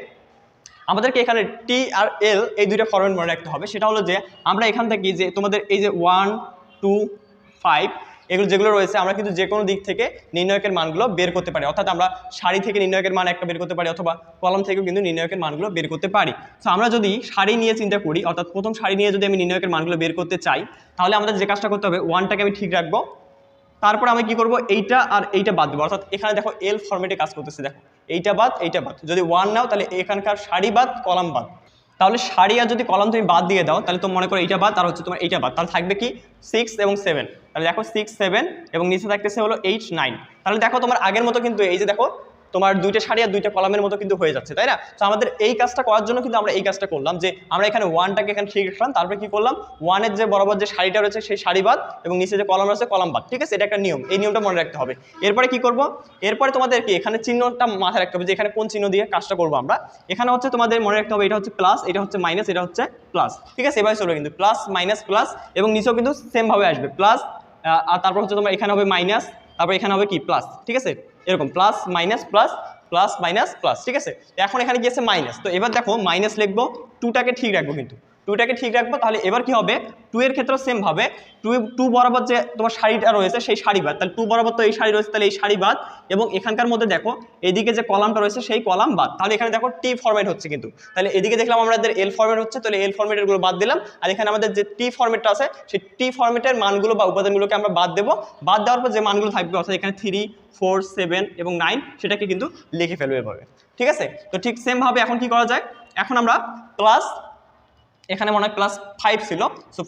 আমাদেরকে এখানে টি আর এল এই দুইটা ফরম্যাট মনে রাখতে হবে। সেটা হলো যে আমরা এখান থেকে যে তোমাদের এই যে 1 2 5 এগুলো যেগুলো রয়েছে আমরা কিন্তু যে কোনো দিক থেকে নির্ণায়কের মানগুলো বের করতে পারি। অর্থাৎ আমরা সারি থেকে নির্ণায়কের মান একটা বের করতে পারি অথবা কলাম থেকেও কিন্তু নির্ণায়কের মানগুলো বের করতে পারি। তো আমরা যদি সারি নিয়ে চিন্তা করি, অর্থাৎ প্রথম সারি নিয়ে যদি আমি নির্ণায়কের মানগুলো বের করতে চাই তাহলে আমাদের যে কাজটা করতে হবে, 1টাকে আমি ঠিক রাখবো, তারপর আমি কি করব, এইটা আর এইটা বাদ দেবো। অর্থাৎ এখানে দেখো এল ফরম্যাটে কাজ করতেছে, দেখো এইটা বাদ এইটা বাদ। যদি 1 নাও তাহলে এখানকার সারি বাদ কলাম বাদ। তাহলে সারি আর যদি কলাম তুমি বাদ দিয়ে দাও তাহলে তো মনে করো এইটা বাদ আর হচ্ছে তোমার এইটা বাদ, তাহলে থাকবে কি 6 এবং 7। তাহলে দেখো 6 7 এবং নিচে থাকতেছে হলো 8 9। তাহলে দেখো তোমার আগের মতো কিন্তু এই যে দেখো তোমার দুইটা সারি আর দুইটা কলামের মতো কিন্তু হয়ে যাচ্ছে, তাই না? তো আমাদের এই কাজটা করার জন্য কিন্তু আমরা এই কাজটা করলাম যে আমরা এখানে 1টাকে এখানে ঠিক রাখলাম, তারপরে কি করলাম 1-এর যে বরাবর যে সারিটা রয়েছে সেই সারি বাদ এবং নিচে যে কলাম রয়েছে কলাম বাদ, ঠিক আছে? এটা একটা নিয়ম, এই নিয়মটা মনে রাখতে হবে। এরপরে কি করব, এরপরে তোমাদের কি এখানে চিহ্নটা মাথায় রাখতে হবে যে এখানে কোন চিহ্ন দিয়ে কাজটা করবো আমরা। এখানে হচ্ছে তোমাদের মনে রাখতে হবে এটা হচ্ছে প্লাস, এটা হচ্ছে মাইনাস, এটা হচ্ছে প্লাস, ঠিক আছে? এভাবে চলবে কিন্তু প্লাস মাইনাস প্লাস এবং নিচেও কিন্তু সেম ভাবে আসবে প্লাস, আর তারপর হচ্ছে তোমার এখানে হবে মাইনাস, তারপর এখানে হবে কি প্লাস, ঠিক আছে? এরকম plus minus plus plus minus plus, ঠিক আছে? এখন এখানে কি আছে মাইনাস, তো এবার দেখো মাইনাস লিখবো, 2টাকে ঠিক রাখবো, কিন্তু 2টাকে ঠিক রাখবো। তাহলে এবার কি হবে 2 এর ক্ষেত্রেও সেম ভাবে 2 বরাবর যে তোমার সারিটা রয়েছে সেই সারি বাদ, তাহলে 2 বরাবর তো এই সারি রয়েছে তাহলে এই সারি বাদ এবং এখানকার মধ্যে দেখো এদিকে যে কলামটা রয়েছে সেই কলাম বাদ। তাহলে এখানে দেখো টি ফরম্যাট হচ্ছে কিন্তু, তাহলে এদিকে দেখলাম আমাদের এল ফরম্যাট হচ্ছে, তাহলে এল ফরম্যাটের গুলো বাদ দিলাম আর এখানে আমাদের যে টি ফরম্যাটটা আছে সেই টি ফরম্যাটের মানগুলো বা উপাদানগুলোকে আমরা বাদ দেবো। বাদ দেওয়ার পর যে মানগুলো থাকবে অর্থাৎ এখানে 3 4 7 এবং 9 সেটাকে কিন্তু লিখে ফেলবে এভাবে, ঠিক আছে? তো ঠিক সেম ভাবে এখন কি করা যায়, এখন আমরা প্লাস এখানে মনে হয় প্লাস 5 ছিল, সো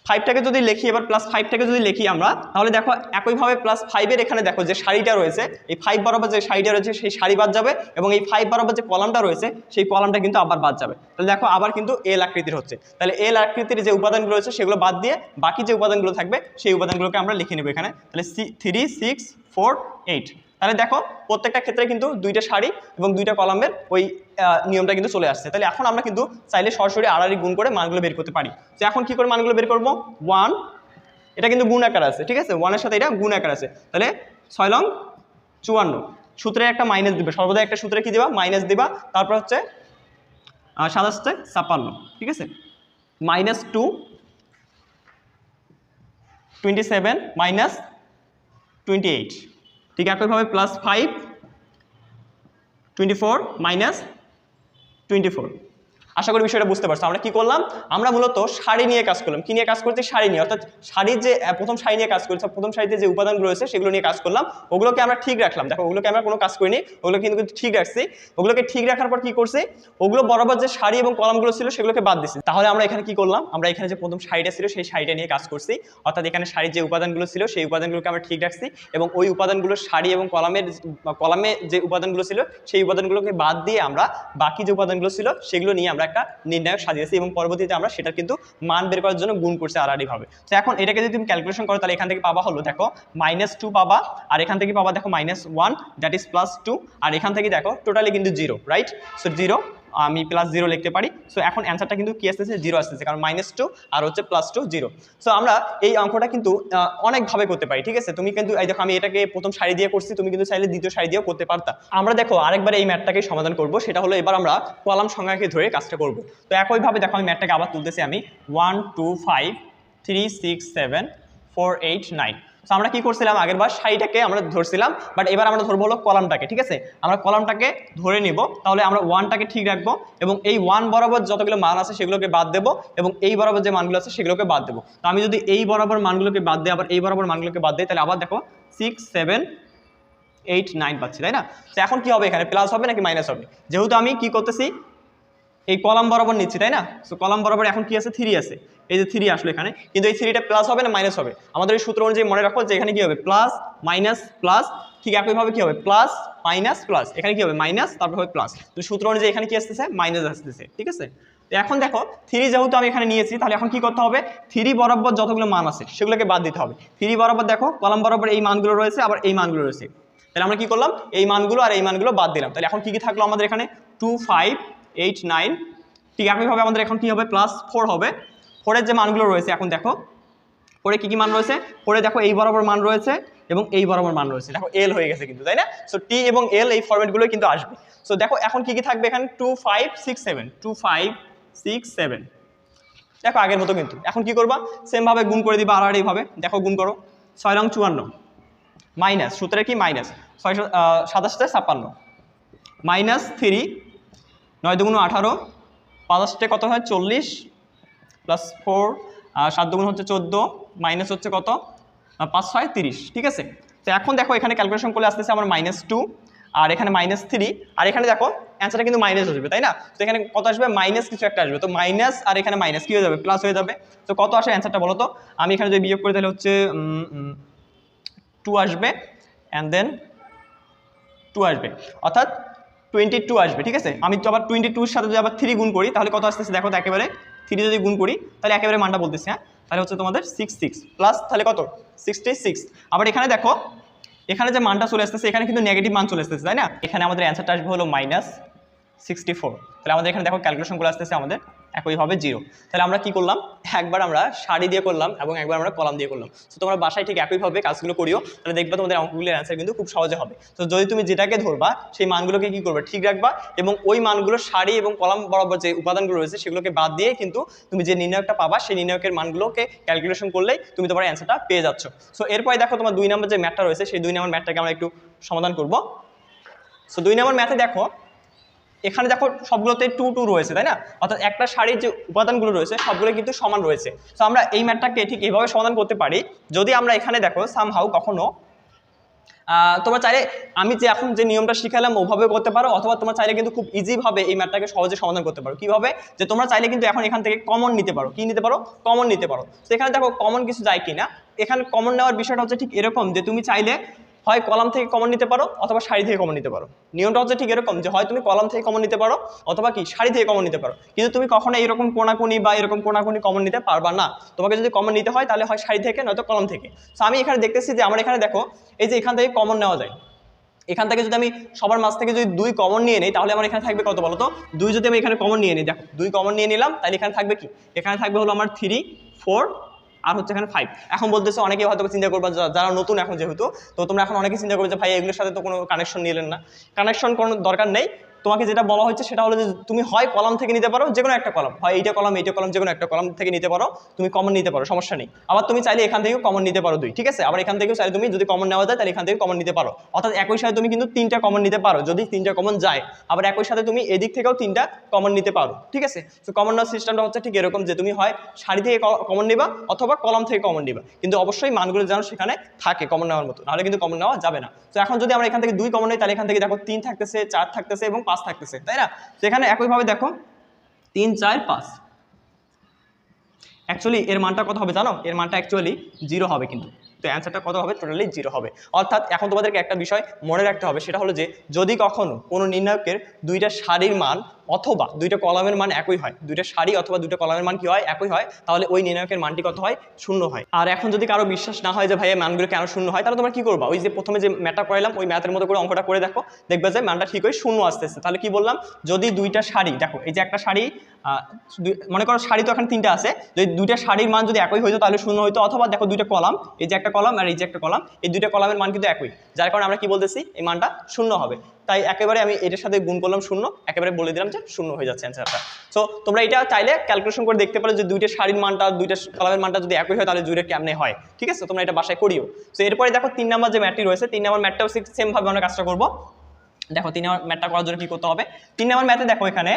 5টাকে যদি লিখি এবার প্লাস 5টাকে যদি লিখি আমরা তাহলে দেখো একইভাবে প্লাস 5-এর এখানে দেখো যে সারিটা রয়েছে এই 5 বরাবর যে সারিটা রয়েছে সেই সারি বাদ যাবে এবং এই 5 বরাবর যে কলামটা রয়েছে সেই কলামটা কিন্তু আবার বাদ যাবে। তাহলে দেখো আবার কিন্তু এল আকৃতির হচ্ছে, তাহলে এল আকৃতির যে উপাদানগুলো রয়েছে সেগুলো বাদ দিয়ে বাকি যে উপাদানগুলো থাকবে সেই উপাদানগুলোকে আমরা লিখে নেব এখানে। তাহলে 3 6 4 8, তাহলে দেখো প্রত্যেকটা ক্ষেত্রে কিন্তু দুইটা সারি এবং দুইটা কলামের ওই নিয়মটা কিন্তু চলে আসছে। তাহলে এখন আমরা কিন্তু চাইলে সরাসরি আড়াআড়ি গুণ করে মানগুলো বের করতে পারি। তো এখন কি করে মানগুলো বের করব, 1 এটা কিন্তু গুণ আকার আছে, ঠিক আছে? 1-এর সাথে এটা গুণ আকার আছে, তাহলে 6 লং 54, সূত্রে একটা মাইনাস দিবে, সর্বদা একটা সূত্রে কি দিবা মাইনাস দিবা, তারপর হচ্ছে 7 56, ঠিক আছে? -2 27 -28, ঠিক একইভাবে প্লাস 5 24 -24। আশা করি বিষয়টা বুঝতে পারছো। আমরা কি করলাম, আমরা মূলত সারি নিয়ে কাজ করলাম। কি নিয়ে কাজ করছি, সারি নিয়ে, অর্থাৎ সারির যে প্রথম সারি নিয়ে কাজ করছি, প্রথম সারিতে যে উপাদানগুলো রয়েছে সেগুলো নিয়ে কাজ করলাম, ওগুলোকে আমরা ঠিক রাখলাম। দেখো ওগুলোকে আমরা কোনো কাজ করিনি, ওগুলো কিন্তু ঠিক রাখছি। ওগুলোকে ঠিক রাখার পর কি করছি, ওগুলো বরাবর যে সারি এবং কলামগুলো ছিল সেগুলোকে বাদ দিছি। তাহলে আমরা এখানে কি করলাম, আমরা এখানে যে প্রথম সারিটা ছিল সেই সারিটা নিয়ে কাজ করছি, অর্থাৎ এখানে সারির যে উপাদানগুলো ছিল সেই উপাদানগুলোকে আমরা ঠিক রাখছি এবং ওই উপাদানগুলো সারি এবং কলামে যে উপাদানগুলো ছিল সেই উপাদানগুলোকে বাদ দিয়ে আমরা বাকি যে উপাদানগুলো ছিল সেগুলো নিয়ে আমরা একটা নির্ণায়ক সাজিয়েছি এবং পরবর্তীতে আমরা সেটা কিন্তু মান বের করার জন্য গুণ করছি আড়াআড়ি ভাবে। তো এখন এটাকে যদি তুমি ক্যালকুলেশন করো তাহলে এখান থেকে পাবা হলো দেখো -2 পাবা আর এখান থেকে পাবা দেখো -1 দ্যাট ইজ +2 আর এখান থেকে দেখো টোটালি কিন্তু 0, রাইট? সো 0 আমি +0 লিখতে পারি। সো এখন অ্যান্সারটা কিন্তু কি আসতেছে 0 আসতেছে, কারণ -2 আর হচ্ছে +2 0। সো আমরা এই অঙ্কটা কিন্তু অনেকভাবে করতে পারি, ঠিক আছে? তুমি কিন্তু এই দেখো আমি এটাকে প্রথম সারি দিয়ে করছি, তুমি কিন্তু চাইলে দ্বিতীয় সারি দিয়েও করতে পারতা। আমরা দেখো আরেকবার এই ম্যাথটাকে সমাধান করব, সেটা হলো এবার আমরা কলাম সংখ্যাকে ধরে কাজটা করব। তো একইভাবে দেখো আমি ম্যাথটাকে আবার তুলতেছি, আমি 1 2 5 3 6 7 4 8 9। তো আমরা কি করছিলাম, আগের বার সারিটাকে আমরা ধরছিলাম, বাট এবার আমরা ধরবো হলো কলামটাকে, ঠিক আছে? আমরা কলামটাকে ধরে নিব, তাহলে আমরা 1টাকে ঠিক রাখবো এবং এই 1 বরাবর যতগুলো মান আছে সেগুলোকে বাদ দেবো এবং এই বরাবর যে মানগুলো আছে সেগুলোকে বাদ দেবো। তো আমি যদি এই বরাবর মানগুলোকে বাদ দিই আবার এই বরাবর মানগুলোকে বাদ দিই তাহলে আবার দেখো 6 7 8 9 পাচ্ছি, তাই না? তো এখন কি হবে, এখানে প্লাস হবে নাকি মাইনাস হবে? যেহেতু আমি কি করতেছি এই কলাম বরাবর নিচ্ছি, তাই না? সো কলাম বরাবর এখন কি আছে 3 আছে, এই যে 3 আসলো এখানে, কিন্তু এই 3টা প্লাস হবে না মাইনাস হবে? আমাদের এই সূত্র অনুযায়ী মনে রাখো যে এখানে কি হবে প্লাস মাইনাস প্লাস, ঠিক একইভাবে কি হবে প্লাস মাইনাস প্লাস, এখানে কি হবে মাইনাস তারপর হবে প্লাস। তো সূত্র অনুযায়ী এখানে কি আসতেছে মাইনাস আসতেছে, ঠিক আছে? তো এখন দেখো 3 যেহেতু আমি এখানে নিয়েছি তাহলে এখন কি করতে হবে, 3 বরাবর যতগুলো মান আছে সেগুলোকে বাদ দিতে হবে। 3 বরাবর দেখো কলাম বরাবর এই মানগুলো রয়েছে আবার এই মানগুলো রয়েছে, তাহলে আমরা কি করলাম এই মানগুলো আর এই মানগুলো বাদ দিলাম। তাহলে এখন কি কি থাকলো আমাদের এখানে 2 5 8 9, ঠিক একইভাবে আমাদের এখন কি হবে +4 হবে। 4-এর যে মানগুলো রয়েছে এখন দেখো 4-এ কি কি মান রয়েছে, 4-এ দেখো এই বরাবর মান রয়েছে এবং এই বরাবর মান রয়েছে, দেখো এল হয়ে গেছে কিন্তু, তাই না? সো টি এবং এল এই ফরম্যাটগুলোই কিন্তু আসবে। সো দেখো এখন কি কি থাকবে এখানে 2 5 6 7 2 5 6 7, দেখো আগের মতো কিন্তু। এখন কি করবা, সেম ভাবে গুণ করে দিবা আড়াআড়ি ভাবে, দেখো গুণ করো 6 লং 54 মাইনাস সূত্রে কি মাইনাস 27 56 -3 9 দুগুণ 18 5 কত হয় 40 +4 7 দুগুণ হচ্ছে 14 মাইনাস হচ্ছে কত 5 6 30, ঠিক আছে? তো এখন দেখো এখানে ক্যালকুলেশন করলে আসতেছে আমার -2 আর এখানে -3, আর এখানে দেখো অ্যান্সারটা কিন্তু মাইনাস আসবে, তাই না? তো এখানে কত আসবে? মাইনাস কিছু একটা আসবে, তো মাইনাস আর এখানে মাইনাস কি হয়ে যাবে? প্লাস হয়ে যাবে। তো কত আসে অ্যান্সারটা বলো তো? আমি এখানে যদি বিয়োগ করি তাহলে হচ্ছে 2 আসবে, অ্যান্ড দেন 2 আসবে, অর্থাৎ 22 আসবে, ঠিক আছে? আমি তো আবার 22 এর সাথে যদি আবার 3 গুণ করি তাহলে কত আসতেছে দেখো তো, একেবারে 3 যদি গুণ করি তাহলে একেবারে মানটা বলতেছি, হ্যাঁ, তাহলে হচ্ছে তোমাদের 66 প্লাস তাহলে কত? 66। আবার এখানে দেখো, এখানে যে মানটা চলে আসতেছে এখানে কিন্তু নেগেটিভ মান চলে আসতেছে, তাই না? এখানে আমাদের অ্যান্সারটা আসবে হলো -64। তাহলে আমাদের এখানে দেখো ক্যালকুলেশন করে আসতেছে আমাদের একইভাবে 0। তাহলে আমরা কি করলাম? একবার আমরা সারি দিয়ে করলাম এবং একবার আমরা কলাম দিয়ে করলাম। তো তোমরা বাসায় ঠিক একইভাবে কাজগুলো করিও, তাহলে দেখবে তোমাদের অঙ্কগুলোর অ্যান্সার কিন্তু খুব সহজে হবে। তো যদি তুমি যেটাকে ধরবা সেই মানগুলোকে কি করবে? ঠিক রাখবা, এবং ওই মানগুলো সারি এবং কলাম বরাবর যে উপাদানগুলো রয়েছে সেগুলোকে বাদ দিয়ে কিন্তু তুমি যে নির্ণায়কটা পাবা সেই নির্ণায়কের মানগুলোকে ক্যালকুলেশন করলেই তুমি তোমার অ্যান্সারটা পেয়ে যাচ্ছ। সো এরপরে দেখো তোমার 2 নম্বর যে ম্যাথটা রয়েছে সেই 2 নম্বর ম্যাথটাকে আমরা একটু সমাধান করব। সো 2 নম্বর ম্যাথে দেখো, এখানে দেখো সবগুলোতে 2 2 রয়েছে, তাই না? অর্থাৎ একটা শাড়ির যে উপাদানগুলো রয়েছে সবগুলো কিন্তু সমান রয়েছে। তো আমরা এই ম্যাথটাকে ঠিক এভাবে সমাধান করতে পারি, যদি আমরা এখানে দেখো সামহাউ কখনো তোমরা চাইলে আমি যে এখন যে নিয়মটা শিখালাম ওভাবে করতে পারো, অথবা তোমরা চাইলে কিন্তু খুব ইজিভাবে এই ম্যাথটাকে সহজে সমাধান করতে পারো। কিভাবে? যে তোমরা চাইলে কিন্তু এখন এখান থেকে কমন নিতে পারো। কি নিতে পারো? কমন নিতে পারো। তো এখানে দেখো কমন কিছু যায় কিনা। এখানে কমন নেওয়ার বিষয়টা হচ্ছে ঠিক এরকম যে তুমি চাইলে হয় কলাম থেকে কমন নিতে পারো অথবা সারি থেকে কমন নিতে পারো। নিয়মটা হচ্ছে ঠিক এরকম যে হয় তুমি কলাম থেকে কমন নিতে পারো অথবা কি সারি থেকে কমন নিতে পারো, কিন্তু তুমি কখনো এরকম কোনাকুনি বা এরকম কোনাকুনি কমন নিতে পারবা না। তোমাকে যদি কমন নিতে হয় তাহলে হয় সারি থেকে নয়তো কলাম থেকে। তো আমি এখানে দেখতেছি যে আমার এখানে দেখো এই যে এখান থেকে কমন নেওয়া যায়। এখান থেকে যদি আমি সবার মাঝ থেকে যদি 2 কমন নিয়ে নিই তাহলে আমার এখানে থাকবে কত বলো তো? 2 যদি আমি এখানে কমন নিয়ে নিই, দেখো 2 কমন নিয়ে নিলাম, তাহলে এখানে থাকবে কি? এখানে থাকবে হলো আমার 3 4 আর হচ্ছে এখানে 5। এখন বলতেছো অনেকে হয়তো চিন্তা করবা যারা নতুন এখন যেহেতু, তো তোমরা এখন অনেকে চিন্তা করবে যে ভাই এগুলোর সাথে তো কোনো কানেকশন নিলেন না। কানেকশন কোনো দরকার নেই। তোমাকে যেটা বলা হচ্ছে সেটা হলো যে তুমি হয় কলাম থেকে নিতে পারো, যে কোনো একটা কলাম, হয় এইটা কলাম যে কোনো একটা কলাম থেকে নিতে পারো, তুমি কমন নিতে পারো, সমস্যা নেই। আবার তুমি চাইলে এখান থেকেও কমন নিতে পারো 2, ঠিক আছে? আবার এখান থেকেও চাইলে তুমি যদি কমন নেওয়া যায় তাহলে এখান থেকে কমন নিতে পারো, অর্থাৎ একই সাথে তুমি কিন্তু 3টা কমন নিতে পারো যদি 3টা কমন যায়। আবার একই সাথে তুমি এদিক থেকেও 3টা কমন নিতে পারো, ঠিক আছে? তো কমন নেওয়ার সিস্টেমটা হচ্ছে ঠিক এরকম যে তুমি হয় সারি থেকে কমন নিবা অথবা কলাম থেকে কমন নিবা, কিন্তু অবশ্যই মানগুলো যেন সেখানে থাকে কমন নেওয়ার মতো, নাহলে কিন্তু কমন নেওয়া যাবে না। তো এখন যদি আমরা এখান থেকে 2 কমন নিই তাহলে এখান থেকে দেখো 3 থাকতেছে, 4 থাকতেছে এবং 5 থাকতেছে, তাই না? সেখানে একইভাবে দেখো 3 4 5, অ্যাকচুয়ালি এর মানটা কত হবে জানো? এর মানটা অ্যাকচুয়ালি 0 হবে কিন্তু। তো অ্যান্সারটা কত হবে? টোটালি 0 হবে। অর্থাৎ এখন তোমাদেরকে একটা বিষয় মনে রাখতে হবে, সেটা হলো যে যদি কখনো কোনো নির্ণায়কের 2টা সারির মান অথবা 2টা কলামের মান একই হয়, 2টা সারি অথবা 2টা কলামের মান কি হয়? একই হয়, তাহলে ওই নির্ণায়কের মানটি কত হয়? 0 হয়। আর এখন যদি কারো বিশ্বাস না হয় যে ভাই এই মানগুলো কেন 0 হয়, তাহলে তোমরা কি করবা? ওই যে প্রথমে যে ম্যাথটা করাইলাম ওই ম্যাথের মতো করে অঙ্কটা করে দেখো, দেখবে যে মানটা ঠিক হয় 0 আসতেছে। তাহলে কি বললাম? যদি 2টা সারি, দেখো এই যে একটা সারি, মনে করো সারি তো এখানে 3টা আছে, যদি 2টা সারির মান যদি একই হইতো তাহলে 0 হইতো, অথবা দেখো 2টা কলাম, এই যে একটা কলাম আর এই যে একটা কলাম, এই 2টা কলামের মান কিন্তু একই, যার কারণে আমরা কি বলতেছি? এই মানটা 0 হবে। তাই একেবারে আমি এটার সাথে গুণ করলাম 0, একেবারে বলে দিলাম যে 0 হয়ে যাচ্ছে অ্যান্সারটা। সো তোমরা এটা চাইলে ক্যালকুলেশন করে দেখতে পারো যে 2টা সারির মানটা 2টা কলামের মানটা যদি একই হয় তাহলে জুড়ে কেমনে হয়, ঠিক আছে? তোমরা এটা বাসায় করিও। সো এরপরে দেখো 3 নাম্বার যে ম্যাথটি রয়েছে, 3 নাম্বার ম্যাথটাও সেম ভাবে আমরা কাজটা করবো। দেখো 3 নাম্বার ম্যাথটা করার জন্য কি করতে হবে? 3 নাম্বার ম্যাথে দেখো এখানে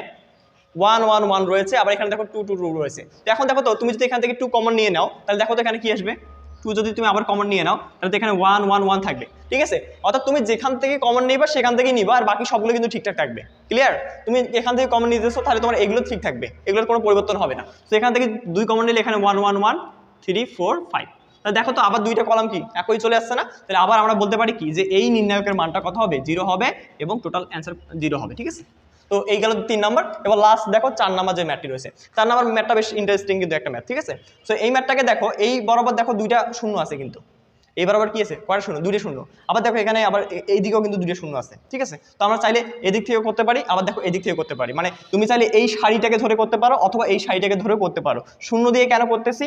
1 1 1 রয়েছে, আবার এখানে দেখো 2 2 2 রয়েছে। তো এখন দেখো তো তুমি যদি এখান থেকে 2 কমন নিয়ে নাও তাহলে দেখো তো এখানে কি আসবে? 2 যদি তুমি আবার কমন নিয়ে নাও তাহলে তো এখানে 1 1 1 থাকবে, ঠিক আছে? অর্থাৎ তুমি যেখান থেকে কমন নিবা সেখান থেকেই নিবা, আর বাকি সবগুলো কিন্তু ঠিকঠাক থাকবে। ক্লিয়ার? তুমি এখান থেকে কমন নিতেছো তাহলে তোমার এগুলো ঠিক থাকবে, এগুলোর কোনো পরিবর্তন হবে না। তো এখান থেকে 2 কমন নিলে এখানে 1 1 1 3 4 5, তাহলে দেখো তো আবার 2টা কলাম কি একই চলে আসছে না? তাহলে আবার আমরা বলতে পারি কি যে এই নির্ণায়কের মানটা কত হবে? 0 হবে এবং টোটাল অ্যান্সার 0 হবে, ঠিক আছে? তো এই গেল 3 নাম্বার। এবার লাস্ট দেখো 4 নাম্বার যে ম্যাথটি রয়েছে, 4 নাম্বার ম্যাথটা বেশ ইন্টারেস্টিং কিন্তু একটা ম্যাথ, ঠিক আছে? সো এই ম্যাথটাকে দেখো, এই বরাবর দেখো 2টা শূন্য আছে, কিন্তু এই বরাবর কি আছে? কয়টা শূন্য? 2টা শূন্য। আবার দেখো এখানে আবার এই দিকেও কিন্তু 2টা শূন্য আছে, ঠিক আছে? তো আমরা চাইলে এদিক থেকে করতে পারি, আবার দেখো এদিক থেকে করতে পারি, মানে তুমি চাইলে এই সারিটাকে ধরে করতে পারো অথবা এই সারিটাকে ধরে করতে পারো। শূন্য দিয়ে কেন করতেছি?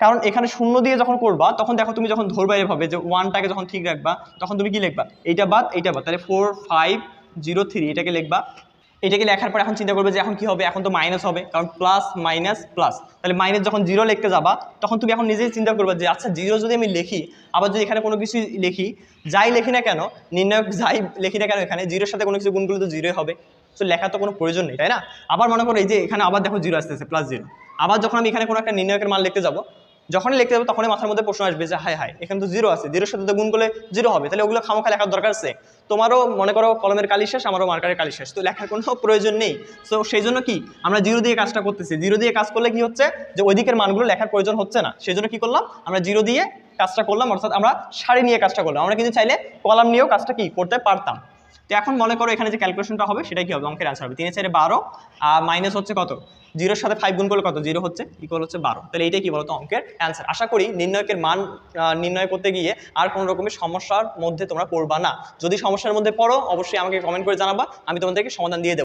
কারণ এখানে শূন্য দিয়ে যখন করবা তখন দেখো তুমি যখন ধরবা এভাবে যে 1টাকে যখন ঠিক রাখবা তখন তুমি কি লিখবা? এইটা বাদ এইটা বাদ, তাহলে 4 5 0 3 এটাকে লিখবা। এটাকে লেখার পর এখন চিন্তা করবে যে এখন কি হবে? এখন তো মাইনাস হবে, কারণ প্লাস মাইনাস প্লাস। তাহলে মাইনাস যখন 0 লিখতে যাবা তখন তুমি এখন নিজেই চিন্তা করবে যে আচ্ছা 0 যদি আমি লিখি, আবার যদি এখানে কোনো কিছু লিখি, যাই লিখি না কেন, নির্ণায়ক যাই লিখি না কেন, এখানে 0-এর সাথে কোনো কিছু গুণ করলে তো 0 হবে। তো লেখার তো কোনো প্রয়োজন নেই, তাই না? আবার মনে করো এই যে এখানে আবার দেখো 0 আসতেছে, +0। আবার যখন আমি এখানে কোনো একটা নির্ণায়কের মান লিখতে যাবো যখনই লিখতে যাবে তখনই মাথার মধ্যে প্রশ্ন আসবে যে হায় হায় এখানে তো জিরো আছে, জিরোর সাথে তো গুণ করলে জিরো হবে, তাহলে ওগুলো খামোখা লেখার দরকার আছে? তোমারও মনে করো কলমের কালি শেষ, আমারও মার্কারের কালি শেষ, তো লেখার কোনো প্রয়োজন নেই। সো সেই জন্য কি আমরা জিরো দিয়ে কাজটা করতেছি। জিরো দিয়ে কাজ করলে কি হচ্ছে যে ওই দিকের মানগুলো লেখার প্রয়োজন হচ্ছে না, সেই জন্য কি করলাম আমরা জিরো দিয়ে কাজটা করলাম, অর্থাৎ আমরা সারি নিয়ে কাজটা করলাম। আমরা কিন্তু চাইলে কলাম নিয়েও কাজটা কি করতে পারতাম। তো এখন মনে করো এখানে যে ক্যালকুলেশনটা হবে সেটা কি হবে, অঙ্কের অ্যান্সার হবে 3 4 12 আর মাইনাস হচ্ছে কত, জিরোর সাথে 5 গুণ করলে কত, জিরো হচ্ছে, ইকুয়াল হচ্ছে 12। তাহলে এইটাই কি বলতো অঙ্কের অ্যান্সার। আশা করি নির্ণয়কের মান নির্ণয় করতে গিয়ে আর কোনো রকমের সমস্যার মধ্যে তোমরা পড়বা না। যদি সমস্যার মধ্যে পড়ো অবশ্যই আমাকে কমেন্ট করে জানাবা, আমি তোমাদেরকে সমাধান দিয়ে দেবো।